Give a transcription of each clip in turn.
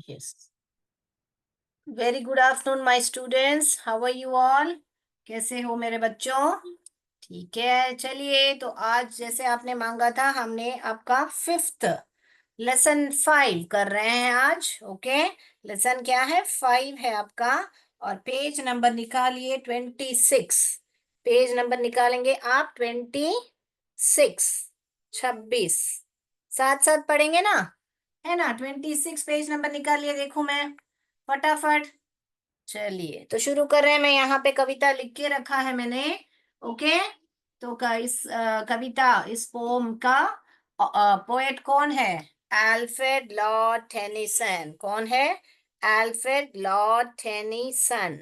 Yes, very good afternoon my students, how are you all? कैसे हो मेरे बच्चों? ठीक है, चलिए तो आज जैसे आपने मांगा था हमने आपका फिफ्थ लेसन 5 कर रहे हैं आज। ओके, लेसन क्या है? 5 है आपका। और पेज नंबर निकालिए 26। पेज नंबर निकालेंगे आप 26, 26। साथ साथ पढ़ेंगे ना, है ना? 26 पेज नंबर निकालिए, देखूं मैं फटाफट। चलिए तो शुरू कर रहे हैं। मैं यहाँ पे कविता लिख के रखा है मैंने। ओके, तो इस कविता, इस पोम का पोएट कौन है? Alfred Lord Tennyson. कौन है? Alfred Lord Tennyson.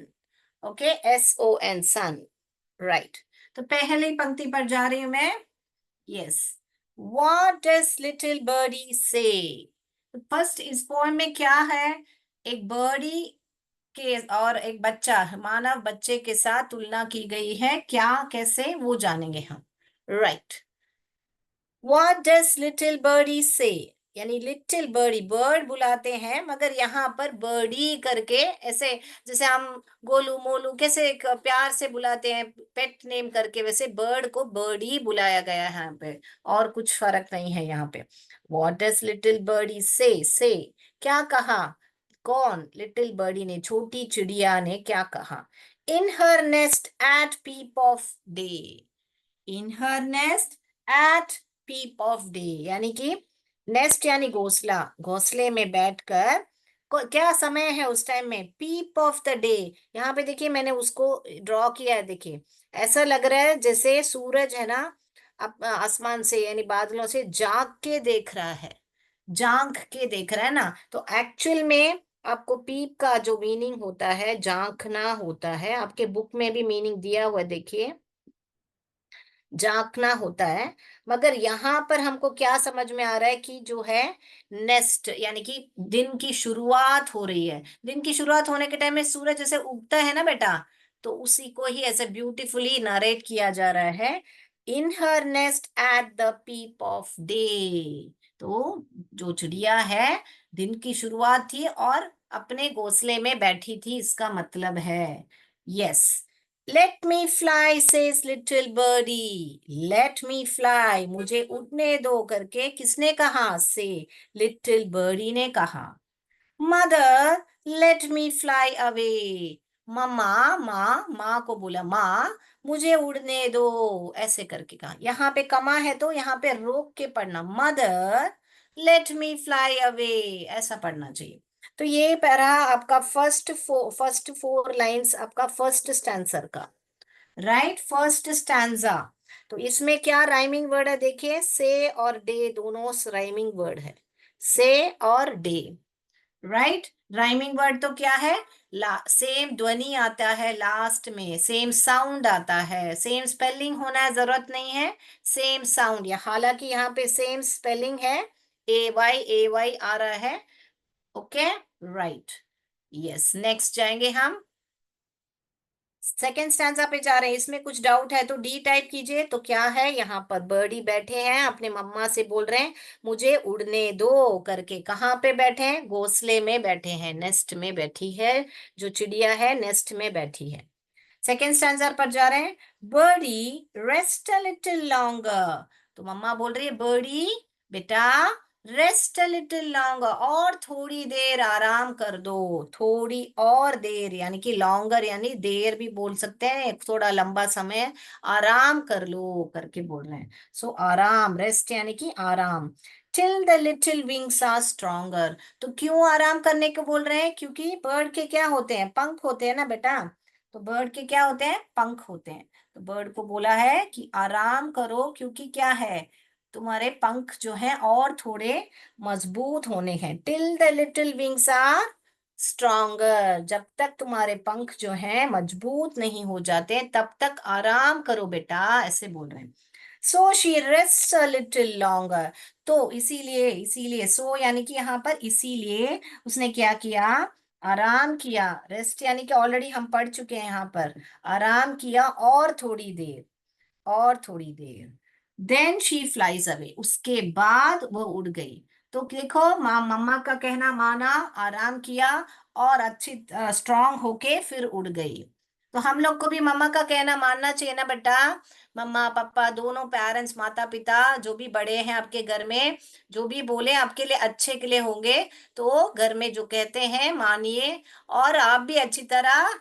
Okay, SON, son. Right. तो पहली पंक्ति पर जा रही हूं मैं। Yes, what does little birdie say? First इस पोएम में क्या है? एक बर्डी के और एक बच्चा, मानव बच्चे के साथ तुलना की गई है। क्या, कैसे, वो जानेंगे हम। Right. What does little birdie say, यानी लिटिल बर्डी, बर्ड बुलाते हैं मगर यहाँ पर बर्डी करके, ऐसे जैसे हम गोलू मोलू कैसे एक प्यार से बुलाते हैं पेट नेम करके, वैसे बर्ड को बर्डी बुलाया गया है यहाँ पे। और कुछ फर्क नहीं है यहाँ पे। व्हाट डज लिटिल बर्डी से क्या कहा? कौन? लिटिल बर्डी ने, छोटी चिड़िया ने क्या कहा? In her nest at peep of day. In her nest at peep of day, यानी कि नेस्ट यानी घोंसला, घोंसले में बैठकर क्या समय है उस टाइम में? पीप ऑफ द डे। यहाँ पे देखिए मैंने उसको ड्रॉ किया है, देखिए ऐसा लग रहा है जैसे सूरज है ना, आसमान से यानी बादलों से झांक के देख रहा है, झांक के देख रहा है ना। तो एक्चुअल में आपको पीप का जो मीनिंग होता है झांकना होता है। आपके बुक में भी मीनिंग दिया हुआ है, देखिए झांकना होता है। मगर यहाँ पर हमको क्या समझ में आ रहा है कि जो है नेस्ट, यानी कि दिन की शुरुआत हो रही है। दिन की शुरुआत होने के टाइम में सूरज जैसे उगता है ना बेटा, तो उसी को ही ऐसे ब्यूटीफुली नरेट किया जा रहा है। In her nest at the peep of day. तो जो चिड़िया है, दिन की शुरुआत थी और अपने घोंसले में बैठी थी, इसका मतलब है। Yes, let me fly says little birdie. Let me fly, मुझे उड़ने दो करके किसने कहा? से लिटिल बर्डी ने कहा। Mother let me fly away. मम्मा, माँ, माँ को बोला, माँ मुझे उड़ने दो, ऐसे करके कहा। यहाँ पे कमा है तो यहाँ पे रोक के पढ़ना, mother let me fly away, ऐसा पढ़ना चाहिए। तो ये पैरा आपका फर्स्ट फोर लाइंस आपका फर्स्ट स्टैंसर का। Right, first stanza. तो इसमें क्या राइमिंग वर्ड है? देखिए से और डे दोनों राइमिंग वर्ड है, से और डे। राइट, राइमिंग वर्ड तो क्या है? सेम ध्वनि आता है लास्ट में, सेम साउंड आता है, सेम स्पेलिंग होना है, जरूरत नहीं है, सेम साउंड। या हालांकि यहाँ पे सेम स्पेलिंग है, AY आ रहा है। Okay, right. यस, नेक्स्ट जाएंगे हम, सेकेंड स्टैंजा पे जा रहे हैं। इसमें कुछ डाउट है तो डी टाइप कीजिए। तो क्या है? यहाँ पर बर्डी बैठे हैं, अपने मम्मा से बोल रहे हैं मुझे उड़ने दो करके। कहाँ पे बैठे हैं? घोंसले में बैठे हैं, नेस्ट में बैठी है जो चिड़िया है, नेस्ट में बैठी है। सेकेंड स्टैंजा पर जा रहे हैं। Birdie rest a little longer. तो मम्मा बोल रही है बर्डी बेटा रेस्ट अ लिटिल लॉन्गर, और थोड़ी देर आराम कर दो। थोड़ी और देर यानी कि लॉन्गर यानी देर भी बोल सकते हैं, थोड़ा लंबा समय आराम कर लो करके बोल रहे हैं। सो आराम, रेस्ट यानी कि आराम। Till the little wings are stronger. तो क्यों आराम करने को बोल रहे हैं? क्योंकि बर्ड के क्या होते हैं? पंख होते हैं ना बेटा। तो बर्ड के क्या होते हैं? पंख होते हैं। तो बर्ड को बोला है कि आराम करो, क्योंकि क्या है? तुम्हारे पंख जो हैं और थोड़े मजबूत होने हैं। Till the little wings are stronger, जब तक तुम्हारे पंख जो हैं मजबूत नहीं हो जाते तब तक आराम करो बेटा, ऐसे बोल रहे हैं। So she rest a little longer. तो इसीलिए, इसीलिए सो यानी कि यहाँ पर इसीलिए उसने क्या किया? आराम किया। रेस्ट यानी कि ऑलरेडी हम पढ़ चुके हैं यहाँ पर, आराम किया और थोड़ी देर, और थोड़ी देर। देन शी फ्लाइज अवे, उसके बाद वो उड़ गई। तो देखो, मम्मा का कहना माना, आराम किया और अच्छी स्ट्रांग होके फिर उड़ गई। तो हम लोग को भी मम्मा का कहना मानना चाहिए ना बेटा। मम्मा पापा दोनों, पेरेंट्स, माता पिता, जो भी बड़े हैं आपके घर में, जो भी बोले आपके लिए अच्छे के लिए होंगे। तो घर में जो कहते हैं मानिए, और आप भी अच्छी तरह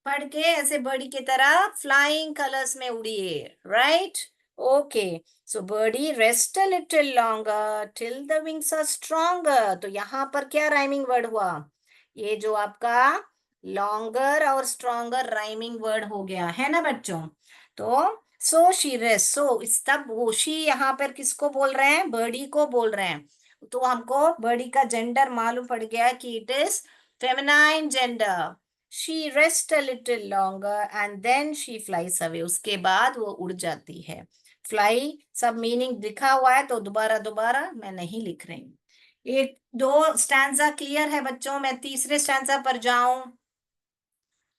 पढ़ के ऐसे बर्डी की तरह फ्लाइंग कलर्स में उड़िए। Right. Okay. So birdie rest a little longer till the wings are stronger. तो यहाँ पर क्या राइमिंग वर्ड हुआ? ये जो आपका लॉन्गर और स्ट्रॉन्गर राइमिंग वर्ड हो गया है ना बच्चों। तो सो शी रेस्ट, सो इस तब वो शी यहाँ पर किसको बोल रहे हैं? बर्डी को बोल रहे हैं। तो हमको बर्डी का जेंडर मालूम पड़ गया कि it is feminine gender. She rest a little longer and then she flies away. उसके बाद वो उड़ जाती है। फ्लाई सब मीनिंग दिखा हुआ है, तो दोबारा दोबारा मैं नहीं लिख रही हूँ। एक दो स्टैंजा क्लियर है बच्चों, मैं तीसरे स्टैंजा पर जाऊं।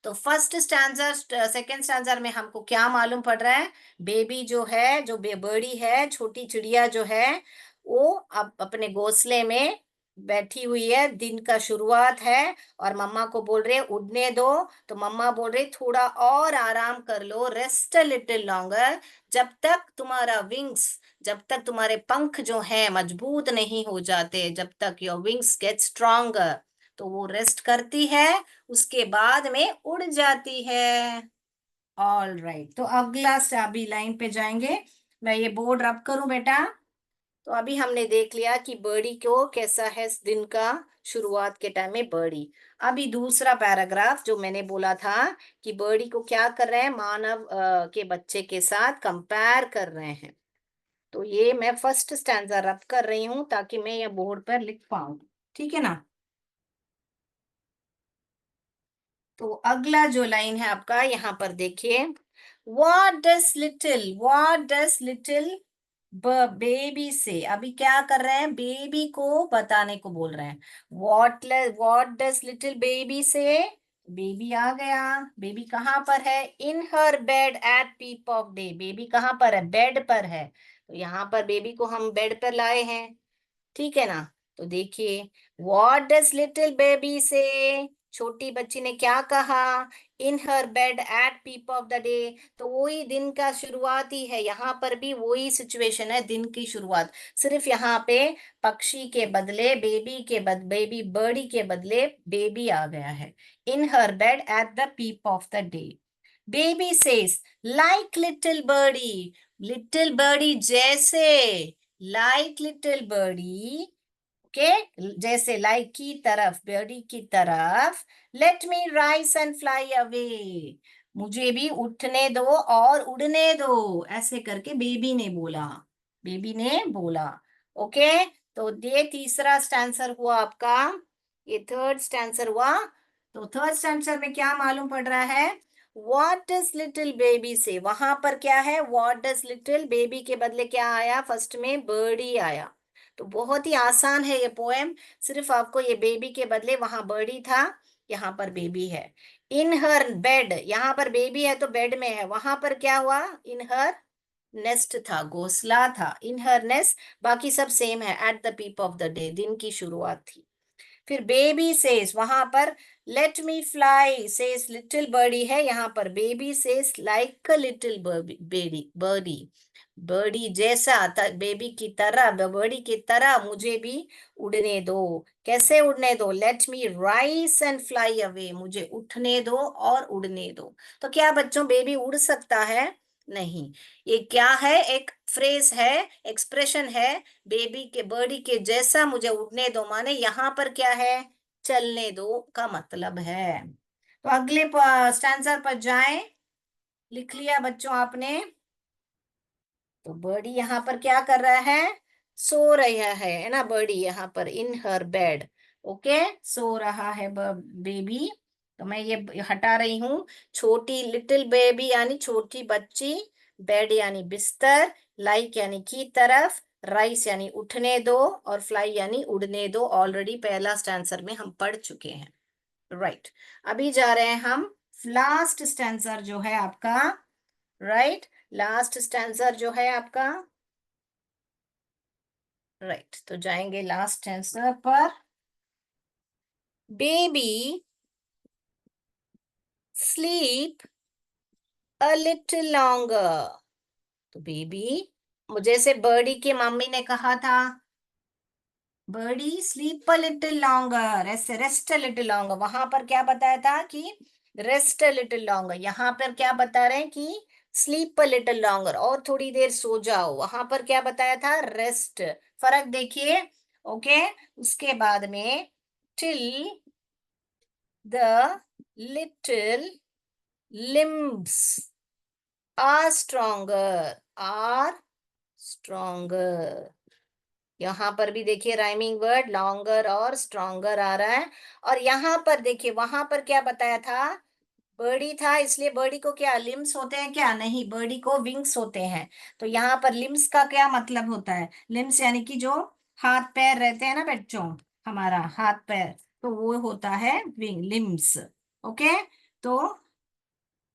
तो फर्स्ट स्टैंजा, सेकंड स्टैंजा में हमको क्या मालूम पड़ रहा है? बेबी जो है, जो बर्डी है, छोटी चिड़िया जो है, वो अब अपने घोंसले में बैठी हुई है। दिन का शुरुआत है और मम्मा को बोल रहे उड़ने दो। तो मम्मा बोल रही थोड़ा और आराम कर लो, रेस्ट अ लिटिल लॉन्गर। जब तक तुम्हारा विंग्स, जब तक तुम्हारे पंख जो हैं मजबूत नहीं हो जाते, जब तक योर विंग्स गेट स्ट्रॉन्गर। तो वो रेस्ट करती है, उसके बाद में उड़ जाती है। All right. तो अगला से अभी लाइन पे जाएंगे। मैं ये बोर्ड रब करूं बेटा। तो अभी हमने देख लिया कि बर्डी को कैसा है इस दिन का शुरुआत के टाइम में बर्डी। अभी दूसरा पैराग्राफ जो मैंने बोला था कि बर्डी को क्या कर रहे हैं, मानव के बच्चे के साथ कंपेयर कर रहे हैं। तो ये मैं फर्स्ट स्टैंजा रब कर रही हूँ ताकि मैं ये बोर्ड पर लिख पाऊं। ठीक है ना। तो अगला जो लाइन है आपका, यहाँ पर देखिए। व्हाट डस लिटिल बेबी से। अभी क्या कर रहे हैं? बेबी को बताने को बोल रहे हैं। What does little baby say. Baby आ गया। बेबी कहाँ पर है? In her bed at peep of day. Baby कहाँ पर है? बेड पर है। तो यहाँ पर बेबी को हम बेड पर लाए हैं। ठीक है ना। तो देखिए, व्हाट डज लिटिल बेबी से। छोटी बच्ची ने क्या कहा? In her bed at peep of the day. तो वही दिन का शुरुआत ही है, यहाँ पर भी वही सिचुएशन है, दिन की शुरुआत। सिर्फ यहाँ पे पक्षी के बदले बेबी बर्डी के बदले बेबी आ गया है। In her bed at the peep of the day. Baby says like little birdie. Little birdie जैसे, लाइक लिटिल बर्डी। ओके। जैसे लाइक की तरफ, बर्डी की तरफ। Let me rise and fly away. मुझे भी उठने दो और उड़ने दो, ऐसे करके बेबी ने बोला। बेबी ने बोला। ओके। तो ये तीसरा स्टैंसर हुआ आपका। ये थर्ड स्टैंसर हुआ। तो थर्ड स्टैंसर में क्या मालूम पड़ रहा है? व्हाट डज लिटिल बेबी से। वहां पर क्या है? व्हाट डज लिटिल बेबी के बदले क्या आया? फर्स्ट में बर्डी आया। तो बहुत ही आसान है ये पोएम। सिर्फ आपको ये बेबी के बदले, वहां बर्डी था, यहाँ पर बेबी है। इन हर बेड, यहाँ पर बेबी है तो बेड में है। वहां पर क्या हुआ? इन हर नेस्ट था, घोंसला था। इन हर नेस्ट, बाकी सब सेम है। At the peep of the day, दिन की शुरुआत थी। फिर बेबी सेज, वहां पर let me fly says little birdie है। यहाँ पर baby says like a little birdie. Birdie, birdie जैसा था, बेबी की तरह, बर्डी की तरह मुझे भी उड़ने दो। कैसे उड़ने दो? Late me rise and fly away. मुझे उठने दो और उड़ने दो। तो क्या बच्चों बेबी उड़ सकता है? नहीं। ये क्या है? एक फ्रेज है, एक्सप्रेशन है। बेबी के, बर्डी के जैसा मुझे उड़ने दो, माने यहाँ पर क्या है? चलने दो का मतलब है। तो अगले स्टैंसर पर जाएं। लिख लिया बच्चों आपने? तो बर्डी यहाँ पर क्या कर रहा है? सो रहा है ना बर्डी यहाँ पर, इन हर बेड। ओके। सो रहा है बेबी। तो मैं ये हटा रही हूँ। छोटी लिटिल बेबी यानी छोटी बच्ची, बेड यानी बिस्तर, लाइक यानी की तरफ, राइस यानी उठने दो, और फ्लाई यानी उड़ने दो। ऑलरेडी पहला स्टैंसर में हम पढ़ चुके हैं। राइट। अभी जा रहे हैं हम लास्ट स्टैंसर जो है आपका। राइट। लास्ट स्टैंसर जो है आपका। राइट, तो जाएंगे लास्ट आंसर पर। Baby sleep a little longer. तो बेबी, मुझे से बर्डी की मम्मी ने कहा था, birdie sleep a little longer, ऐसे रेस्ट अ लिटिल लॉन्गर। वहां पर क्या बताया था कि रेस्ट अ लिटिल लॉन्गर, यहाँ पर क्या बता रहे हैं कि स्लीप अ लिटिल लॉन्गर, और थोड़ी देर सो जाओ। वहां पर क्या बताया था, रेस्ट। फर्क देखिए। ओके, उसके बाद में till the little limbs are stronger। यहाँ पर भी देखिए राइमिंग वर्ड लॉन्गर और स्ट्रोंगर आ रहा है। और यहाँ पर देखिए, वहां पर क्या बताया था, बर्डी था, इसलिए बर्डी को क्या लिम्स होते हैं क्या, नहीं, बर्डी को विंग्स होते हैं। तो यहाँ पर लिम्स का क्या मतलब होता है, लिम्स यानी कि जो हाथ पैर रहते हैं ना बच्चों, हमारा हाथ पैर, तो वो होता है विंग, लिम्स। ओके, तो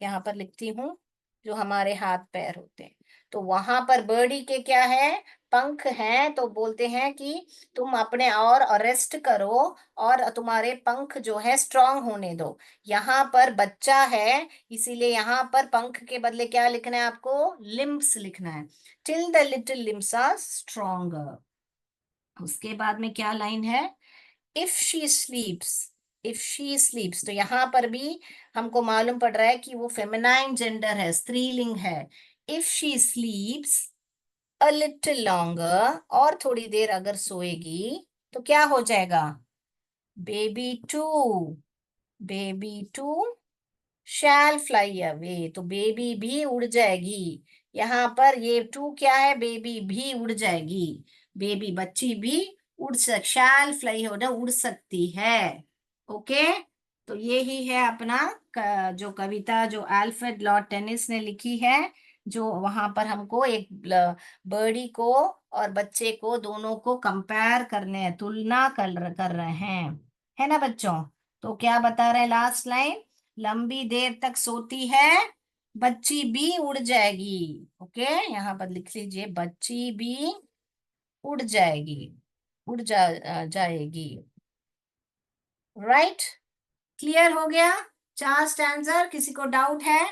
यहाँ पर लिखती हूँ, जो हमारे हाथ पैर होते हैं। तो वहां पर बर्डी के क्या है, पंख हैं, तो बोलते हैं कि तुम अपने और रेस्ट करो, और तुम्हारे पंख जो है स्ट्रांग होने दो। यहाँ पर बच्चा है, इसीलिए यहाँ पर पंख के बदले क्या लिखना है आपको, लिम्स लिखना है। Till the little limbs are stronger. उसके बाद में क्या लाइन है, if she sleeps, if she sleeps, तो यहां पर भी हमको मालूम पड़ रहा है कि वो फेमिनाइन जेंडर है, स्त्रीलिंग है। If she sleeps a little longer, और थोड़ी देर अगर सोएगी तो क्या हो जाएगा, baby too, baby too shall fly away, तो बेबी भी उड़ जाएगी। यहाँ पर ये टू क्या है, बेबी भी उड़ जाएगी, बेबी बच्ची भी शैल फ्लाई हो ना, उड़ सकती है। ओके, तो ये ही है अपना जो कविता जो अल्फ्रेड लॉर्ड टेनिस ने लिखी है, जो वहां पर हमको एक बर्डी को और बच्चे को दोनों को कंपेयर करने, तुलना कर रहे हैं, है ना बच्चों। तो क्या बता रहे हैं लास्ट लाइन, लंबी देर तक सोती है, बच्ची भी उड़ जाएगी। ओके, यहाँ पर लिख लीजिए, बच्ची भी उड़ जाएगी, जाएगी। राइट, क्लियर हो गया चार स्टैंजर, किसी को डाउट है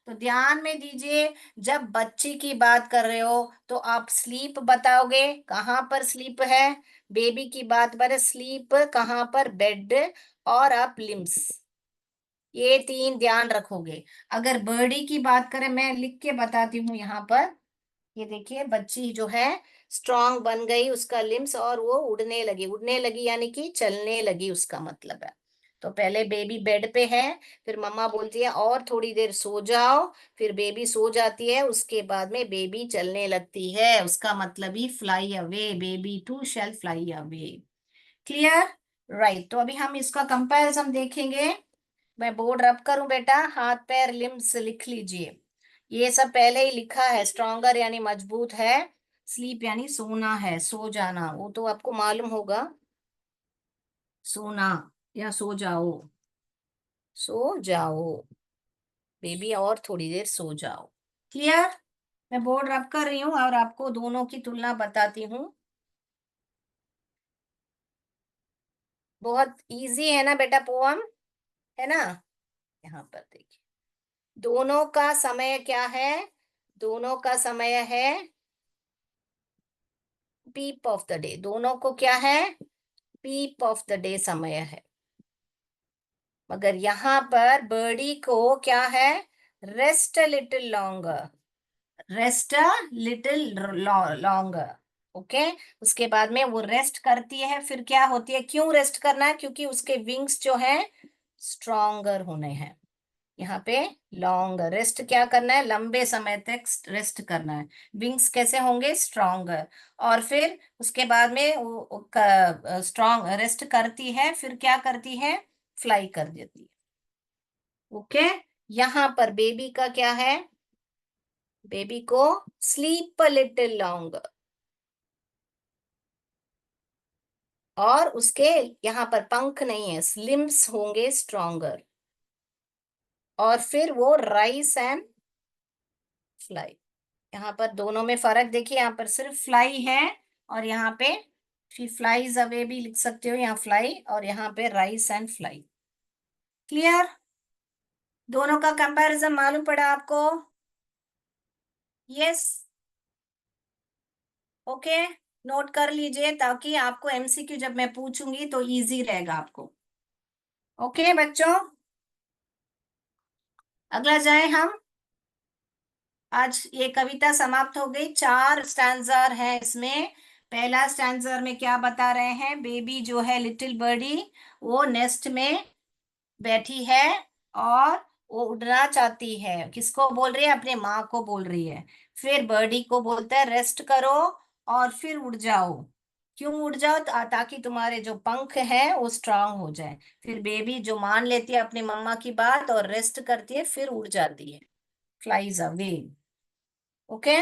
तो ध्यान में दीजिए। जब बच्ची की बात कर रहे हो तो आप स्लीप बताओगे, कहाँ पर स्लीप है, बेबी की बात पर स्लीप कहाँ पर, बेड, और आप लिम्स, ये तीन ध्यान रखोगे। अगर बर्डी की बात करें, मैं लिख के बताती हूँ यहाँ पर, ये देखिए, बच्ची जो है स्ट्रांग बन गई, उसका लिम्स, और वो उड़ने लगी, उड़ने लगी यानी कि चलने लगी, उसका मतलब है। तो पहले बेबी बेड पे है, फिर मम्मा बोलती है और थोड़ी देर सो जाओ, फिर बेबी सो जाती है, उसके बाद में बेबी चलने लगती है, उसका मतलब ही fly away, baby too shall fly away. Clear, right. तो अभी हम इसका कंपैरिजन देखेंगे। मैं बोर्ड रब करूं बेटा, हाथ पैर लिम्स लिख लीजिए। ये सब पहले ही लिखा है, स्ट्रोंगर यानी मजबूत है, स्लीप यानी सोना है, सो जाना, वो तो आपको मालूम होगा, सोना या सो जाओ, सो जाओ बेबी, और थोड़ी देर सो जाओ। क्लियर, मैं बोर्ड रब कर रही हूँ और आपको दोनों की तुलना बताती हूँ। बहुत इजी है ना बेटा पोअम, है ना। यहाँ पर देखिए, दोनों का समय क्या है, दोनों का समय है पीप ऑफ द डे, दोनों को क्या है, पीप ऑफ द डे समय है। मगर यहाँ पर बर्डी को क्या है, rest a little longer, rest a little longer. Okay, उसके बाद में वो रेस्ट करती है, फिर क्या होती है, क्यों रेस्ट करना है, क्योंकि उसके विंग्स जो है स्ट्रोंगर होने हैं। यहाँ पे लॉन्ग रेस्ट क्या करना है, लंबे समय तक रेस्ट करना है, विंग्स कैसे होंगे, स्ट्रोंगर। और फिर उसके बाद में वो स्ट्रॉन्ग रेस्ट करती है, फिर क्या करती है, फ्लाई कर देती है। ओके, यहाँ पर बेबी का क्या है, बेबी को स्लीप अ लिटिल लॉन्गर, और उसके यहाँ पर पंख नहीं है, स्लिम्स होंगे स्ट्रोंगर, और फिर वो राइस एंड फ्लाई। यहाँ पर दोनों में फर्क देखिए, यहाँ पर सिर्फ फ्लाई है और यहाँ पे फिर फ्लाइज अवे भी लिख सकते हो, यहाँ फ्लाई और यहाँ पे राइस एंड फ्लाई। क्लियर? दोनों का कंपैरिजन मालूम पड़ा आपको? यस। ओके, नोट कर लीजिए ताकि आपको एमसीक्यू जब मैं पूछूंगी तो इजी रहेगा आपको। ओके बच्चों, अगला जाए हम। आज ये कविता समाप्त हो गई। 4 स्टैंजर है इसमें। पहला स्टैंजर में क्या बता रहे हैं, बेबी जो है लिटिल बर्डी, वो नेस्ट में बैठी है और वो उड़ना चाहती है। किसको बोल रही है? अपने माँ को बोल रही है। फिर बर्डी को बोलता है रेस्ट करो और फिर उड़ जाओ। क्यों उड़ जाओ? ताकि तुम्हारे जो पंख हैं वो स्ट्रांग हो जाए। फिर बेबी जो मान लेती है अपनी मम्मा की बात और रेस्ट करती है, फिर उड़ जाती है, फ्लाइज अवे। ओके।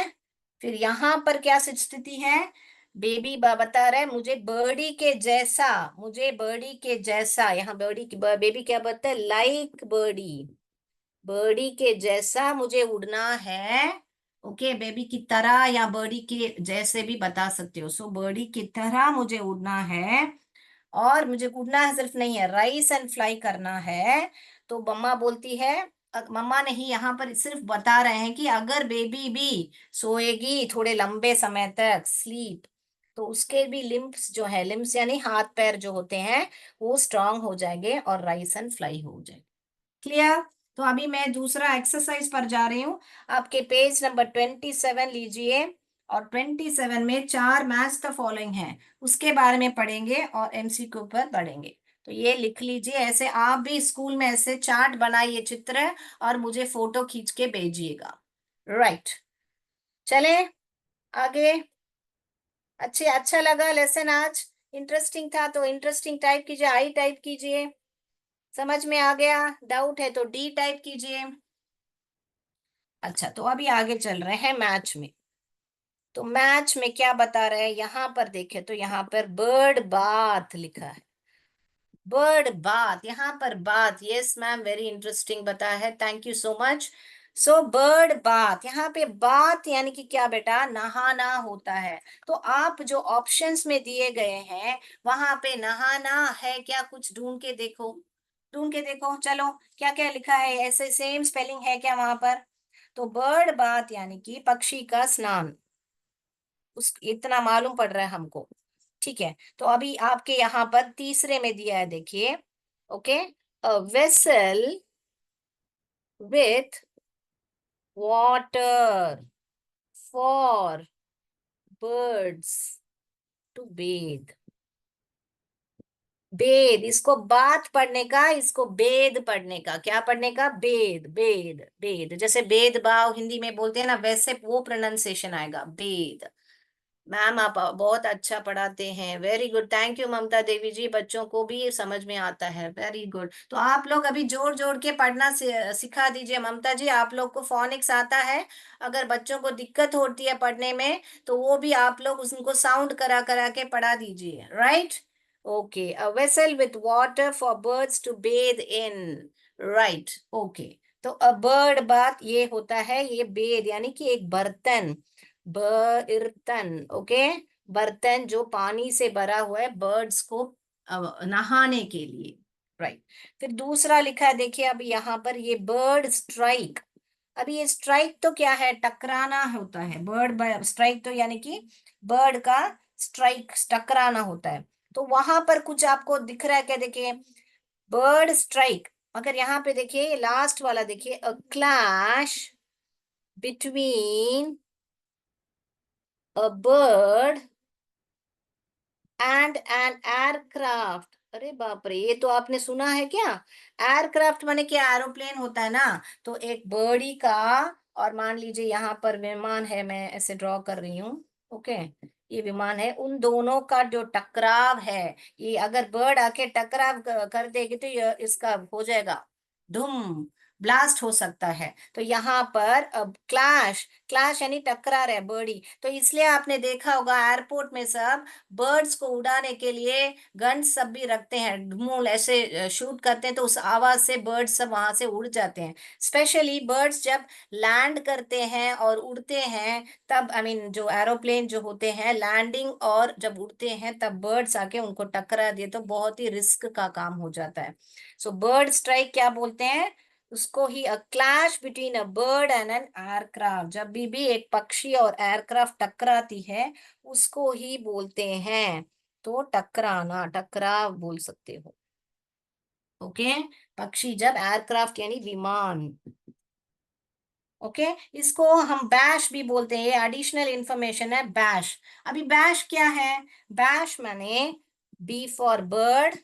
फिर यहाँ पर क्या स्थिति है? बेबी बता रहा है मुझे बर्डी के जैसा, मुझे बर्डी के जैसा। यहाँ बर्डी बेबी क्या बताता है? लाइक बर्डी, बर्डी के जैसा मुझे उड़ना है। ओके, बेबी की तरह या बर्डी के जैसे भी बता सकते हो। सो बर्डी की तरह मुझे उड़ना है, और मुझे उड़ना है सिर्फ नहीं है, राइस एंड फ्लाई करना है। तो मम्मा बोलती है, मम्मा नहीं, यहाँ पर सिर्फ बता रहे हैं कि अगर बेबी भी सोएगी थोड़े लंबे समय तक, स्लीप, तो उसके भी लिम्स जो है, लिम्स यानी हाथ पैर जो होते हैं, वो स्ट्रांग हो जाएंगे और राइस एंड फ्लाई हो जाएंगे। क्लियर? तो अभी मैं दूसरा एक्सरसाइज पर जा रही हूँ। आपके पेज नंबर 27 लीजिए, और 27 में 4 मैच द फॉलोइंग है, उसके बारे में पढ़ेंगे और एमसीक्यू पर पढ़ेंगे। तो ये लिख लीजिए। ऐसे आप भी स्कूल में ऐसे चार्ट बनाइए, चित्र, और मुझे फोटो खींच के भेजिएगा। राइट, चले आगे। अच्छा लगा लेसन आज? इंटरेस्टिंग था तो इंटरेस्टिंग टाइप कीजिए, आई टाइप कीजिए। समझ में आ गया? डाउट है तो डी टाइप कीजिए। अच्छा, तो अभी आगे चल रहे हैं मैच में। तो मैच में क्या बता रहे हैं, यहाँ पर देखें तो यहाँ पर बर्ड बाथ लिखा है। बर्ड बाथ, यहाँ पर bath, yes ma'am, very interesting बताया है, thank you so much. So bird bath, यहाँ पे बाथ यानी कि क्या बेटा? नहाना होता है। तो आप जो ऑप्शंस में दिए गए हैं वहां पे नहाना है क्या? कुछ ढूंढ के देखो, ढूंढ के देखो, चलो क्या क्या लिखा है, ऐसे सेम स्पेलिंग है क्या वहां पर? तो बर्ड बाथ यानी कि पक्षी का स्नान, उस इतना मालूम पड़ रहा है हमको। ठीक है, तो अभी आपके यहाँ पर तीसरे में दिया है, देखिए। Okay, a vessel with water for birds to bathe. Bathe, इसको बात पढ़ने का, इसको बेद पढ़ने का, क्या पढ़ने का? बेद, बेद, बेद, जैसे बेद भाव हिंदी में बोलते हैं ना, वैसे वो प्रोनाउंसिएशन आएगा, बेद। मैम आप बहुत अच्छा पढ़ाते हैं, वेरी गुड, थैंक यू ममता देवी जी, बच्चों को भी समझ में आता है, वेरी गुड। तो आप लोग अभी जोड़ जोड़ के पढ़ना सिखा दीजिए। ममता जी, आप लोग को फोनिक्स आता है? अगर बच्चों को दिक्कत होती है पढ़ने में तो वो भी आप लोग उनको साउंड करा करा के पढ़ा दीजिए। Right? Okay, a vessel with water for birds to bathe in. Right, okay. तो अ बर्ड बाथ ये होता है, ये बेद यानी कि एक बर्तन, बर्तन, ओके, बर्तन जो पानी से भरा हुआ है बर्ड्स को नहाने के लिए। राइट। फिर दूसरा लिखा है, देखिए अभी यहाँ पर ये बर्ड स्ट्राइक। अभी ये स्ट्राइक तो क्या है? टकराना होता है। बर्ड स्ट्राइक तो यानी कि बर्ड का स्ट्राइक, टकराना होता है। तो वहां पर कुछ आपको दिख रहा है क्या? देखिए, बर्ड स्ट्राइक, मगर यहाँ पे देखिए लास्ट वाला, देखिए अ clash between a bird and an aircraft। अरे बाप रे, ये तो आपने सुना है क्या? एयरक्राफ्ट माने क्या? एरोप्लेन होता है ना। तो एक बर्डी का, और मान लीजिए यहाँ पर विमान है, मैं ऐसे ड्रॉ कर रही हूँ। ओके, ये विमान है, उन दोनों का जो टकराव है, ये अगर बर्ड आके टकराव कर देगी तो ये इसका हो जाएगा धुम, ब्लास्ट हो सकता है। तो यहाँ पर अब क्लैश, क्लैश यानी टकरा रहे बर्डी, तो इसलिए आपने देखा होगा एयरपोर्ट में सब बर्ड्स को उड़ाने के लिए गन सब भी रखते हैं, मूल ऐसे शूट करते हैं, तो उस आवाज से बर्ड्स सब वहां से उड़ जाते हैं। स्पेशली बर्ड्स जब लैंड करते हैं और उड़ते हैं, तब आई मीन जो एरोप्लेन जो होते हैं लैंडिंग और जब उड़ते हैं, तब बर्ड्स आके उनको टकरा दिए तो बहुत ही रिस्क का काम हो जाता है। सो बर्ड स्ट्राइक क्या बोलते हैं उसको ही, a clash between a bird and an aircraft, जब भी एक पक्षी और एयरक्राफ्ट टकराती है उसको ही बोलते हैं। तो टकराना, टकराव बोल सकते हो। ओके, पक्षी जब एयरक्राफ्ट यानी विमान। ओके, इसको हम बैश भी बोलते हैं, ये एडिशनल इंफॉर्मेशन है बैश। अभी बैश क्या है? बैश माने B for bird,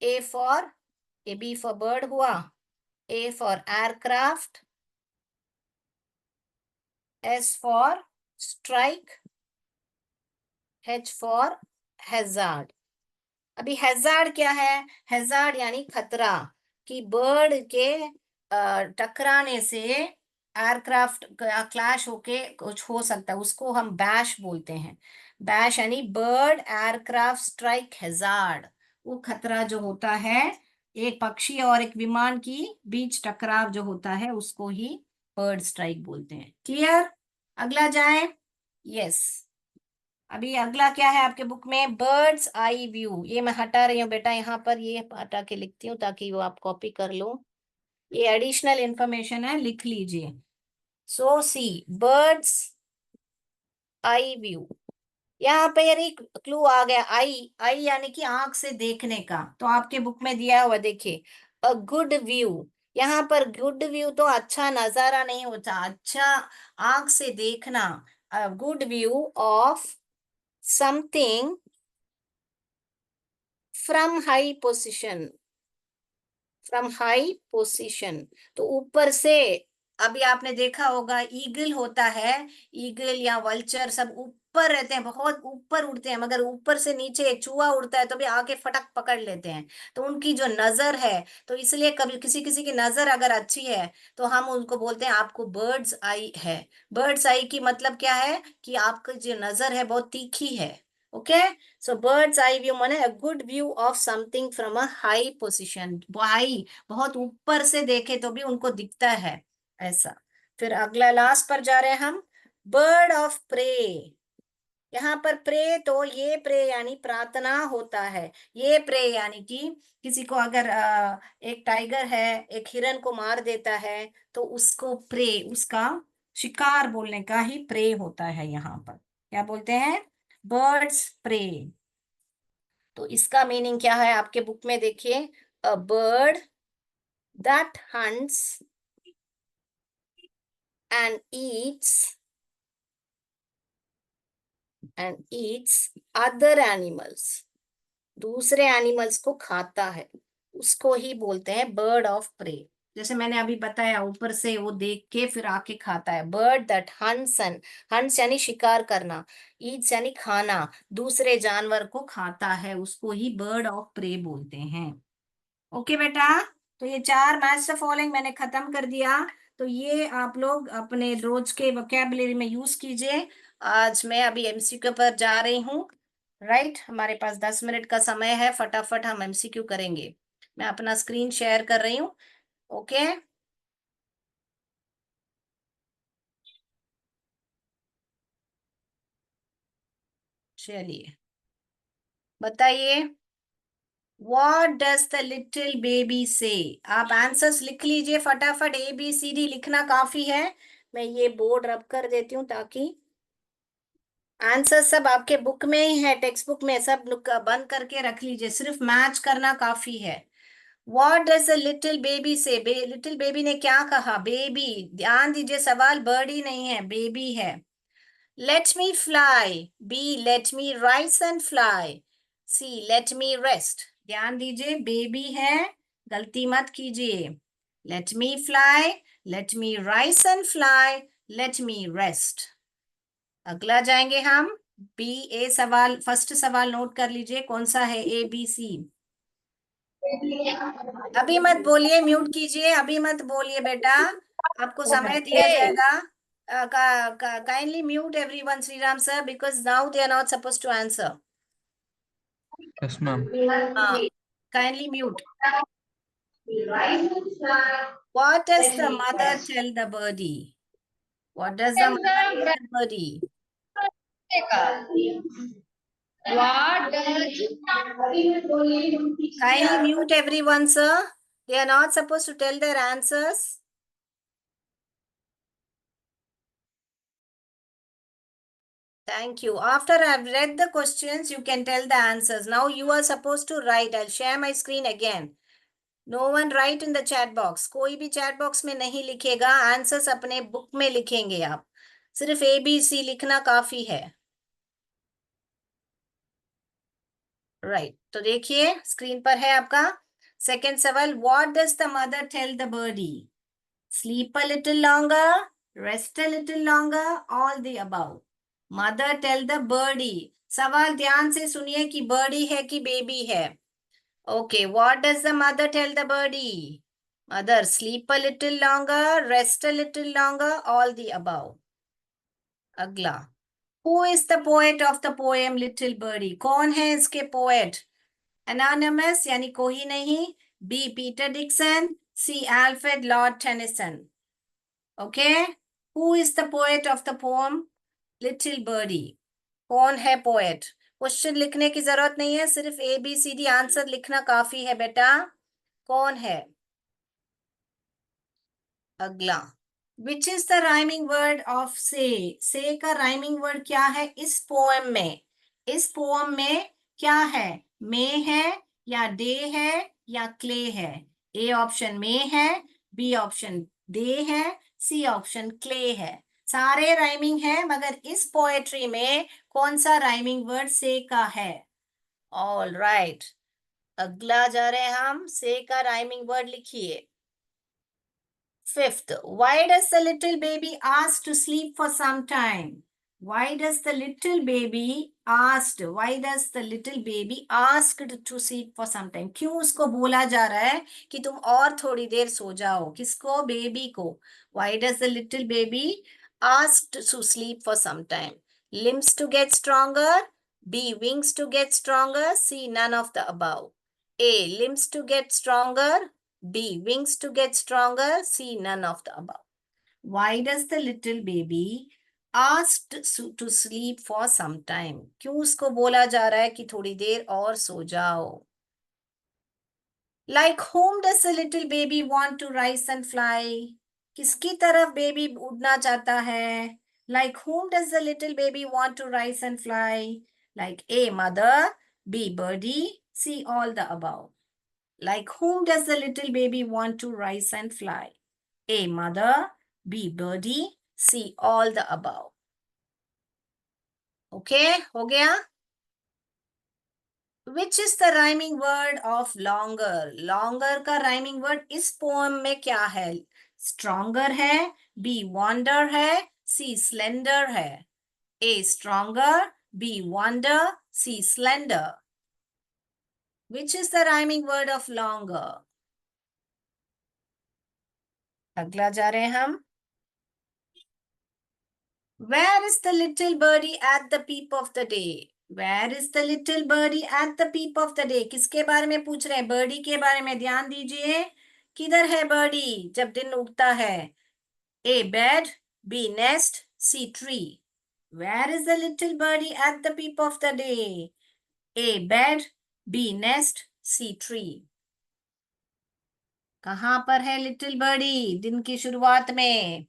A for, A B for bird हुआ, A for aircraft, S for strike, H for hazard. अभी हैजार्ड क्या है? हैजार्ड यानी खतरा, कि बर्ड के टकराने से एयरक्राफ्ट का क्लैश होके कुछ हो सकता है, उसको हम बैश बोलते हैं। बैश यानी बर्ड एयरक्राफ्ट स्ट्राइक हैजार्ड, वो खतरा जो होता है एक पक्षी और एक विमान की बीच टकराव जो होता है उसको ही बर्ड स्ट्राइक बोलते हैं। क्लियर? अगला जाए। यस, अभी अगला क्या है आपके बुक में? Birds eye view. ये मैं हटा रही हूँ बेटा, यहाँ पर ये हटा के लिखती हूँ ताकि वो आप कॉपी कर लो। ये एडिशनल इंफॉर्मेशन है, लिख लीजिए। सो सी बर्ड्स आई व्यू, यहाँ पे यार एक क्लू आ गया। आई, आई यानी कि आंख से देखने का, तो आपके बुक में दिया हुआ देखिए, अ गुड व्यू। यहाँ पर गुड व्यू तो अच्छा नजारा नहीं होता, अच्छा आंख से देखना। A good view of something from high position, from high position, तो ऊपर से। अभी आपने देखा होगा ईगल होता है, ईगल या वल्चर सब ऊपर रहते हैं, बहुत ऊपर उड़ते हैं, मगर ऊपर से नीचे एक चूहा उड़ता है तो भी आके फटक पकड़ लेते हैं। तो उनकी जो नजर है, तो इसलिए कभी किसी किसी की नजर अगर अच्छी है तो हम उनको बोलते हैं आपको बर्ड्स आई है। बर्ड्स आई की मतलब क्या है कि आपकी जो नजर है बहुत तीखी है। ओके, सो बर्ड्स आई व्यू माने a good view of something from a high position, high बहुत ऊपर से देखे तो भी उनको दिखता है ऐसा। फिर अगला लास्ट पर जा रहे हैं हम, बर्ड ऑफ प्रे। यहाँ पर प्रे, तो ये प्रे यानी प्रार्थना होता है। ये प्रे यानी कि किसी को अगर एक टाइगर है एक हिरन को मार देता है तो उसको प्रे, उसका शिकार बोलने का ही प्रे होता है। यहाँ पर क्या बोलते हैं? Birds prey. तो इसका मीनिंग क्या है आपके बुक में देखिए, a bird that hunts and eats, and eats other animals, दूसरे एनिमल्स को खाता है, उसको ही बोलते हैं बर्ड ऑफ प्रे। जैसे मैंने अभी बताया, ऊपर से वो देख के फिर आके खाता है। Bird that hunts, and hunts यानी शिकार करना, ईट्स यानी खाना, दूसरे जानवर को खाता है, उसको ही बर्ड ऑफ प्रे बोलते हैं। ओके बेटा, तो ये चार मैच द फॉलोइंग मैंने खत्म कर दिया। तो ये आप लोग अपने रोज के वोकैबुलरी में यूज कीजिए। आज मैं अभी एमसीक्यू पर जा रही हूँ। राइट, हमारे पास 10 मिनट का समय है, फटाफट हम एमसीक्यू करेंगे। मैं अपना स्क्रीन शेयर कर रही हूँ। ओके, चलिए बताइए, what does the little baby से। आप आंसर्स लिख लीजिए फटाफट, ए बी सी डी लिखना काफी है। मैं ये बोर्ड रब कर देती हूँ ताकि आंसर सब आपके बुक में ही है, टेक्स्ट बुक में सब बंद करके रख लीजिए, सिर्फ मैच करना काफी है। What does a little baby से, लिटिल बेबी ने क्या कहा? बेबी, ध्यान दीजिए सवाल बर्ड नहीं है, बेबी है। Let me fly, B let me rise and fly, C let me rest. ध्यान दीजिए बेबी है, गलती मत कीजिए। Let me fly, let me rise and fly, let me rest. अगला जाएंगे हम, बी ए सवाल, फर्स्ट सवाल नोट कर लीजिए कौन सा है, ए बी सी। अभी मत बोलिए, म्यूट कीजिए, अभी मत बोलिए बेटा, आपको समय दिया जाएगा। Kindly mute everyone, Shriram sir, because now they are not suppose to answer. Yes ma'am. हाँ, kindly mute. What does the mother tell the birdie? What does the mother tell the birdie? What does Kindly mute everyone, sir. They are not supposed to tell their answers. Thank you. After I've read the questions, you can tell the answers. Now you are supposed to write. I'll share my screen again. No one write in the chat box. कोई भी chat box में नहीं लिखेगा, answers अपने book में लिखेंगे आप। सिर्फ ABC लिखना काफी है। राइट, तो देखिए स्क्रीन पर है आपका सेकंड सवाल। What does the mother tell the birdie? Sleep a little longer, rest a little longer, all the above. Mother tell the birdie. सवाल ध्यान से सुनिए कि बर्डी है कि बेबी है। Okay, what does the mother tell the birdie? Mother, sleep a little longer, rest a little longer, all the above. अगला, who is the poet of the poem little birdie? कौन है इसके poet? Anonymous यानी कोई नहीं, B Peter Dixon, C Alfred Lord Tennyson. Okay, who is the poet of the poem little birdie? कौन है poet? Question लिखने की जरूरत नहीं है, सिर्फ ABCD आंसर लिखना काफी है बेटा। कौन है? अगला, which is the rhyming word of से का राइमिंग वर्ड क्या है इस पोएम में? इस पोएम में क्या है? मे है या डे है या क्ले है? ए ऑप्शन मे है, बी ऑप्शन डे है, सी ऑप्शन क्ले है। सारे राइमिंग है, मगर इस पोएट्री में कौन सा राइमिंग वर्ड से का है? ऑल राइट, अगला जा रहे हैं हम। से का राइमिंग वर्ड लिखिए। Fifth, why does the little baby ask to sleep for some time? Why does the little baby asked? Why does the little baby asked to sleep for some time? क्यों उसको बोला जा रहा है कि तुम और थोड़ी देर सो जाओ? किसको? बेबी को। Why does the little baby asked to sleep for some time? Limbs to get stronger, B wings to get stronger, C none of the above. A limbs to get stronger, B wings to get stronger, C none of the above. Why does the little baby asked to sleep for some time? क्यों उसको बोला जा रहा है कि थोड़ी देर और सो जाओ? Like whom does the little baby want to rise and fly? किसकी तरफ बेबी उड़ना चाहता है? Like whom does the little baby want to rise and fly? Like A mother, B birdie, C all the above. Like whom does the little baby want to rise and fly? A mother, B birdie, C all the above. Okay, हो गया? Which is the rhyming word of longer? Longer का rhyming word इस poem में क्या है? Stronger है, B wander है, C slender है। A stronger, B wander, C slender. Which is the rhyming word of longer? अगला जा रहे हैं हम। Where is the little birdie at the peep of the day? Where is the little birdie at the peep of the day? किसके बारे में पूछ रहे हैं? बर्डी के बारे में। ध्यान दीजिए, किधर है बर्डी जब दिन उगता है? A bed, B nest, C tree. Where is the little birdie at the peep of the day? A bed, B nest, C tree. कहाँ पर है लिटिल बर्डी दिन की शुरुआत में?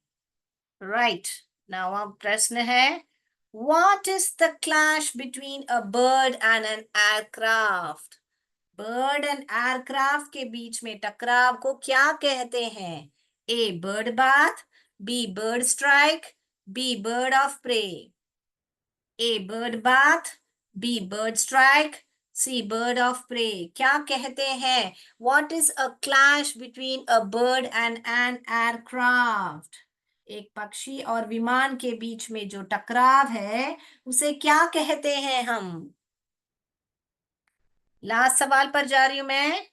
राइट, नाउ अब प्रश्न है, what is the clash between a bird and an aircraft? Bird and aircraft के बीच में टकराव को क्या कहते हैं? A bird bath, B bird strike, B bird of prey. A bird bath, B bird strike, C bird of prey. क्या कहते हैं? What is a clash between a bird and an aircraft? एक पक्षी और विमान के बीच में जो टकराव है उसे क्या कहते हैं हम? लास्ट सवाल पर जा रही हूं मैं।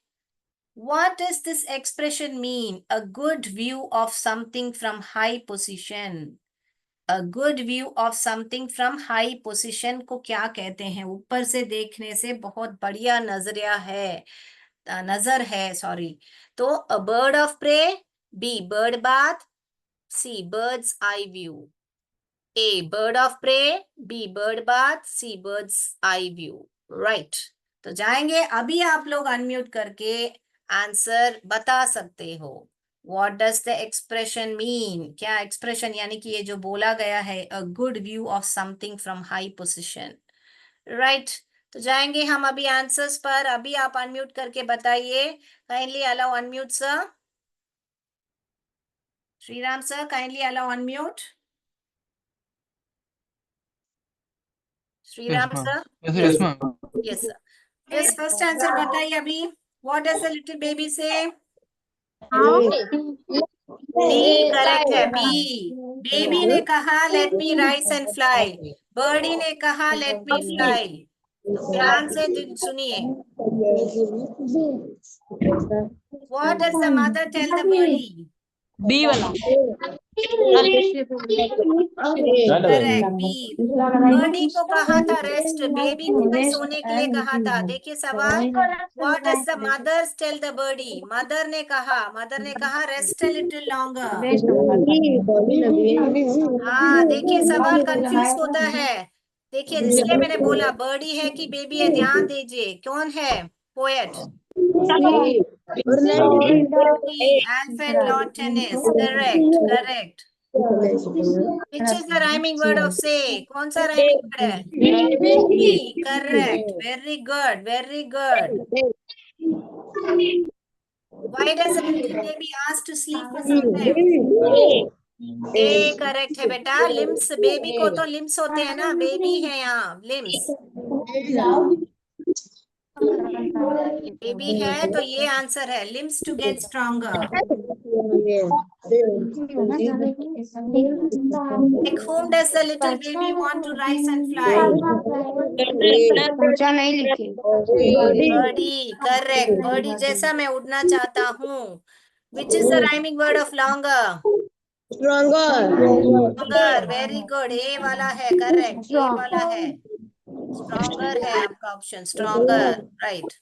What does this expression mean? A good view of something from high position. A good view of something from high position को क्या कहते हैं? ऊपर से देखने से बहुत बढ़िया नजरिया है, नजर है, सॉरी। तो a bird of prey, B bird bath, C bird's eye view. A bird of prey, B bird bath, C bird's eye view. Right. तो जाएंगे, अभी आप लोग अनम्यूट करके आंसर बता सकते हो। What does the expression mean? क्या एक्सप्रेशन यानी कि ये जो बोला गया है, a good view of something from high position. Right. तो जाएंगे हम अभी आंसर्स पर। अभी आप अनम्यूट करके बताइए। Kindly allow unmute sir. Shriram sir, kindly allow unmute. Yes, Shriram ma'am. Sir. Yes, yes, yes, ma'am. Yes sir. Yes, first answer बताइए अभी। What does the little baby say? B correct है, बी। बेबी ने कहा let me rise and fly. Birdie ने कहा let me fly. ध्यान से सुनिए। What does the mother tell the birdie? B वाला करेक्ट, बी। बर्डी को कहा था रेस्ट, बेबी को भी सोने के लिए कहा था। देखिए सवाल, what does the mothers tell the birdie? Mother ने कहा रेस्ट अ लिटिल लॉन्गर। हाँ, देखिए सवाल कंफ्यूज होता है। देखिए इसलिए मैंने बोला बर्डी है कि बेबी है। ध्यान दीजिए, कौन है poet? Alfred Lord Tennyson. Correct, correct. Which is the rhyming word of say? कौन सा rhyming word है? B. Correct. Very good. Very good. Why does a little baby ask to sleep for some time? A correct है बेटा। Limbs, baby को तो limbs होते हैं ना, बेबी है यहाँ, लिम्स बेबी है, तो ये आंसर है, limbs to get stronger. Like whom does the little baby want to rise and fly? पूछा नहीं लिखी बर्डी, करेक्ट। बर्डी जैसा मैं उड़ना चाहता हूँ। Which is the rhyming word of longer? Longer. Very good. ए वाला है, करेक्ट, ए वाला है। स्ट्रॉन्गर है आपका option, stronger, right.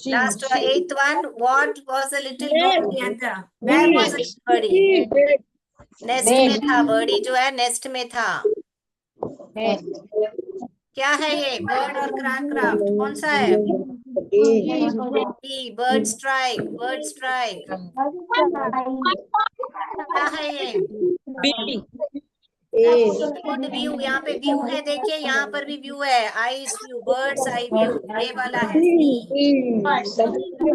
Last 8th one. What was the little birdie at the? Where was the little birdie? Nest में था। Birdie जो है नेस्ट में था। क्या है ये? बर्ड और क्राफ्ट कौन सा है? Bird strike, bird strike. क्या है ये? Good view. यहाँ पे व्यू है, देखिए यहाँ पर भी व्यू है, eyes view, birds eye view, ये वाला है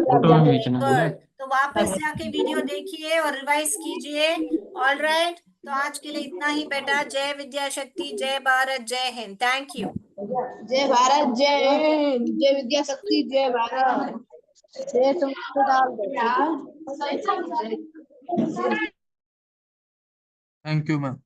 फोटो में खींचना है ना। बर्ड। तो वापस जाके वीडियो देखिए और रिवाइज कीजिए। ऑल राइट, तो आज के लिए इतना ही बेटा। जय विद्या शक्ति, जय भारत, जय हिंद। Thank you. जय भारत, जय हिंद, जय विद्या शक्ति, जय भारत, जय तुम डाल दो। Thank you, ma'am.